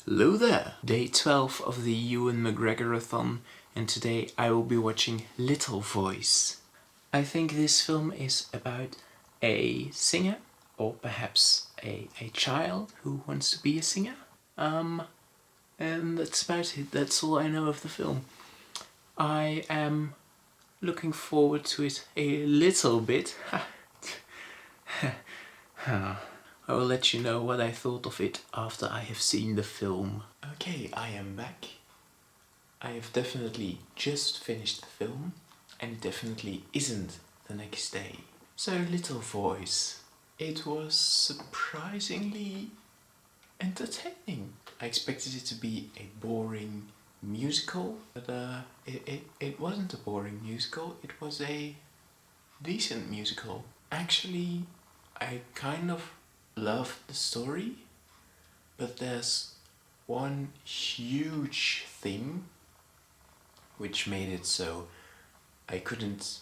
Hello there! Day 12 of the Ewan McGregor-a-thon, and today I will be watching Little Voice. I think this film is about a singer, or perhaps a child who wants to be a singer. And that's about it. That's all I know of the film. I am looking forward to it a little bit. I will let you know what I thought of it after I have seen the film. Okay, I am back. I have definitely just finished the film, and it definitely isn't the next day. So, Little Voice. It was surprisingly entertaining. I expected it to be a boring musical, but it wasn't a boring musical, it was a decent musical. Actually, I kind of loved the story, but there's one huge thing which made it so I couldn't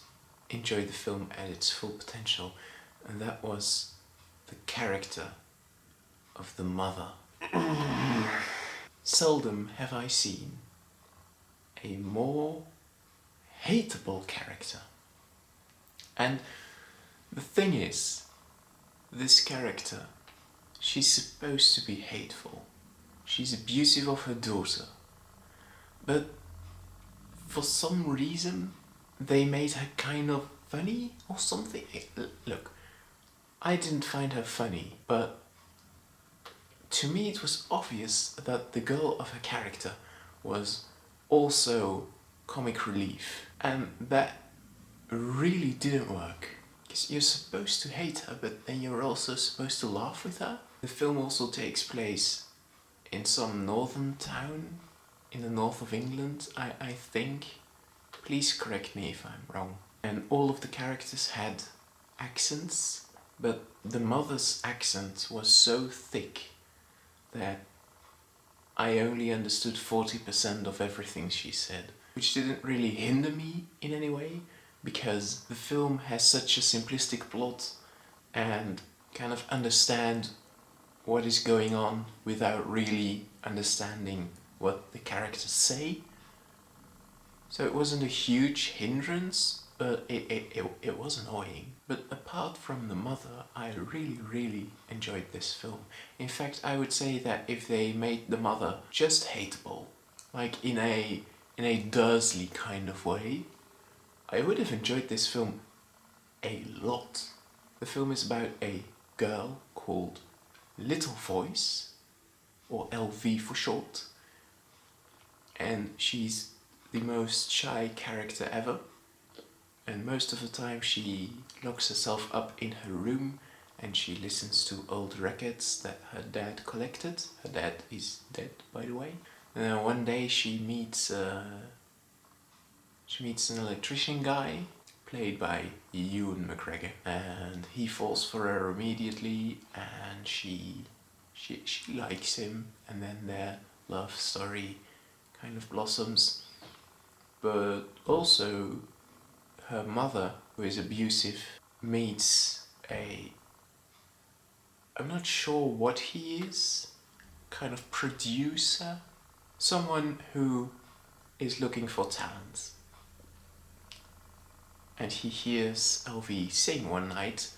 enjoy the film at its full potential, and that was the character of the mother. Seldom have I seen a more hateable character. And the thing is, this character, she's supposed to be hateful. She's abusive of her daughter. But for some reason, they made her kind of funny or something. Look, I didn't find her funny, but to me it was obvious that the girl of her character was also comic relief. And that really didn't work. Because you're supposed to hate her, but then you're also supposed to laugh with her. The film also takes place in some northern town in the north of England, I think. Please correct me if I'm wrong. And all of the characters had accents, but the mother's accent was so thick that I only understood 40% of everything she said, which didn't really hinder me in any way, because the film has such a simplistic plot and kind of understand what is going on without really understanding what the characters say. So it wasn't a huge hindrance, but it was annoying. But apart from the mother, I really enjoyed this film. In fact, I would say that if they made the mother just hateable, like in a Dursley kind of way, I would have enjoyed this film a lot. The film is about a girl called Little Voice, or LV for short, and she's the most shy character ever, and most of the time she locks herself up in her room and she listens to old records that her dad collected. Her dad is dead, by the way. And then one day she meets an electrician guy played by Ewan McGregor, and he falls for her immediately, and she likes him, and then their love story kind of blossoms. But also her mother, who is abusive, meets I'm not sure what he is, kind of producer, someone who is looking for talent. And he hears LV sing one night,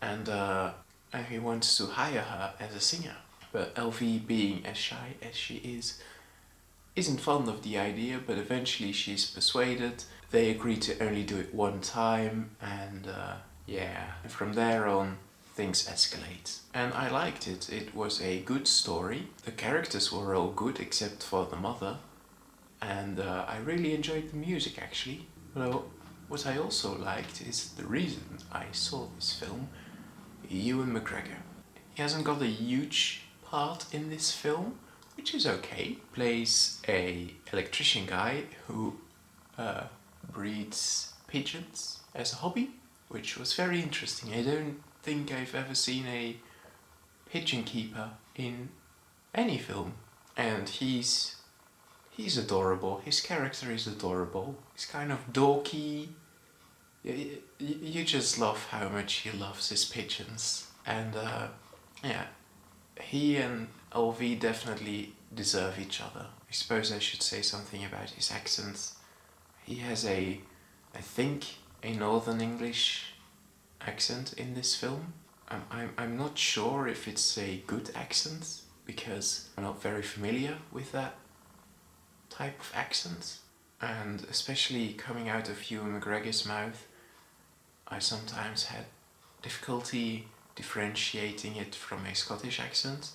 and he wants to hire her as a singer. But LV, being as shy as she isn't fond of the idea, but eventually she's persuaded. They agree to only do it one time, and from there on things escalate. And I liked it. It was a good story. The characters were all good except for the mother, and I really enjoyed the music actually. Well, what I also liked is the reason I saw this film. Ewan McGregor. He hasn't got a huge part in this film, which is okay. Plays a electrician guy who breeds pigeons as a hobby, which was very interesting. I don't think I've ever seen a pigeon keeper in any film. And he's adorable. His character is adorable. He's kind of dorky. You just love how much he loves his pigeons. And he and LV definitely deserve each other. I suppose I should say something about his accent. He has I think, a Northern English accent in this film. I'm not sure if it's a good accent, because I'm not very familiar with that type of accent. And especially coming out of Ewan McGregor's mouth, I sometimes had difficulty differentiating it from a Scottish accent.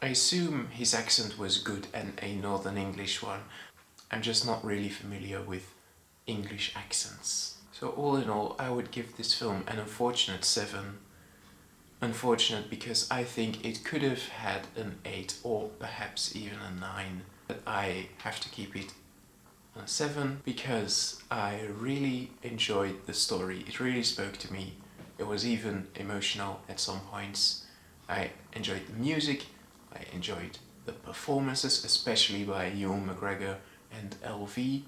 I assume his accent was good and a Northern English one. I'm just not really familiar with English accents. So all in all, I would give this film an unfortunate 7. Unfortunate because I think it could have had an 8 or perhaps even a 9. But I have to keep it on a 7 because I really enjoyed the story. It really spoke to me. It was even emotional at some points. I enjoyed the music. I enjoyed the performances, especially by Ewan McGregor and LV.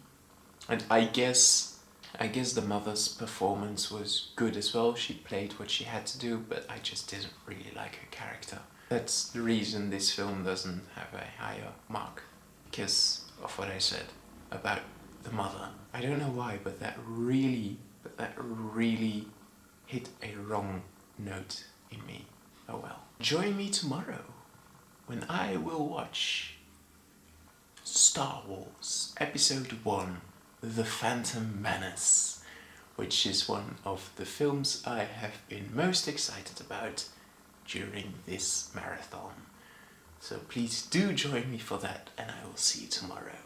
And I guess the mother's performance was good as well. She played what she had to do, but I just didn't really like her character. That's the reason this film doesn't have a higher mark, because of what I said about the mother. I don't know why, but that really hit a wrong note in me. Oh well. Join me tomorrow when I will watch Star Wars Episode 1, The Phantom Menace, which is one of the films I have been most excited about during this marathon. So please do join me for that, and I will see you tomorrow.